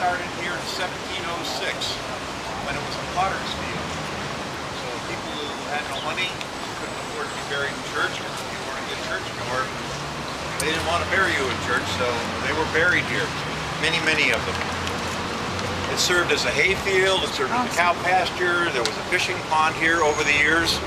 started here in 1706 when it was a potter's field. So people who had no money couldn't afford to be buried in church because you weren't a good churchgoer. They didn't want to bury you in church, so they were buried here. Many of them. It served as a hay field, it served as a cow pasture, there was a fishing pond here over the years.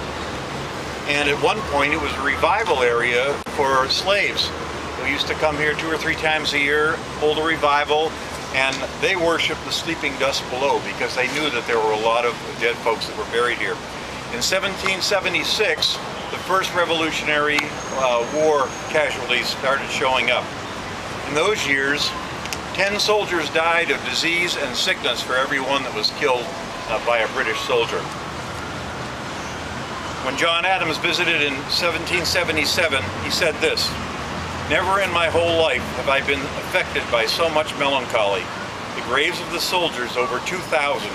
And at one point it was a revival area for slaves who used to come here 2 or 3 times a year, hold a revival, and they worshiped the sleeping dust below because they knew that there were a lot of dead folks that were buried here. In 1776, the first Revolutionary War casualties started showing up. In those years, 10 soldiers died of disease and sickness for every one that was killed by a British soldier. When John Adams visited in 1777, he said this: "Never in my whole life have I been affected by so much melancholy. The graves of the soldiers, over 2,000,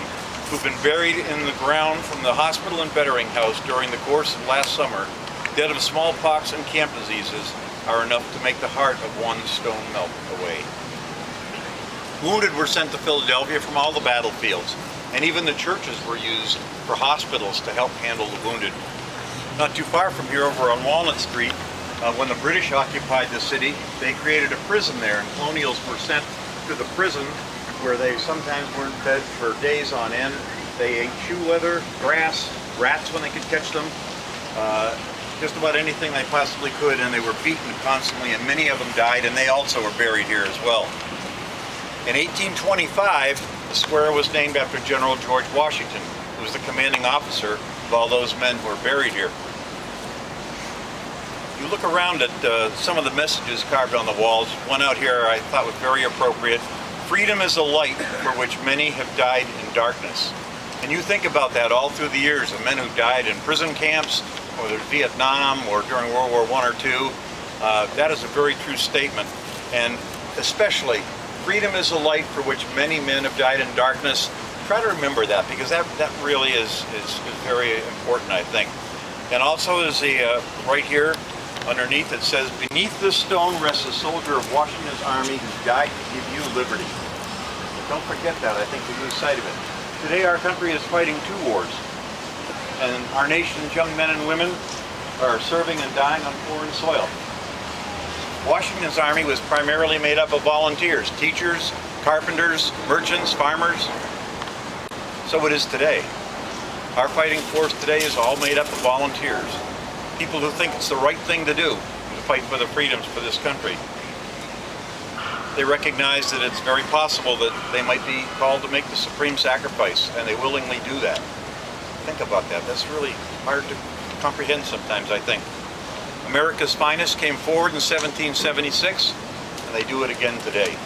who've been buried in the ground from the hospital and bettering house during the course of last summer, dead of smallpox and camp diseases, are enough to make the heart of one stone melt away." Wounded were sent to Philadelphia from all the battlefields, and even the churches were used for hospitals to help handle the wounded. Not too far from here, over on Walnut Street, when the British occupied the city, they created a prison there, and colonials were sent to the prison where they sometimes weren't fed for days on end. They ate shoe leather, grass, rats when they could catch them, just about anything they possibly could, and they were beaten constantly, and many of them died, and they also were buried here as well. In 1825, the square was named after General George Washington, who was the commanding officer of all those men who were buried here. You look around at some of the messages carved on the walls. One out here I thought was very appropriate. "Freedom is a light for which many have died in darkness." And you think about that all through the years, the men who died in prison camps, or in Vietnam, or during World War I or II. That is a very true statement. And especially, freedom is a light for which many men have died in darkness. Try to remember that, because that really is very important, I think. And also there's the, right here, underneath it says, "Beneath this stone rests a soldier of Washington's army who died to give you liberty." Don't forget that. I think we lose sight of it. Today our country is fighting 2 wars, and our nation's young men and women are serving and dying on foreign soil. Washington's army was primarily made up of volunteers, teachers, carpenters, merchants, farmers. So it is today. Our fighting force today is all made up of volunteers. People who think it's the right thing to do to fight for the freedoms for this country. They recognize that it's very possible that they might be called to make the supreme sacrifice, and they willingly do that. Think about that. That's really hard to comprehend sometimes, I think. America's finest came forward in 1776, and they do it again today.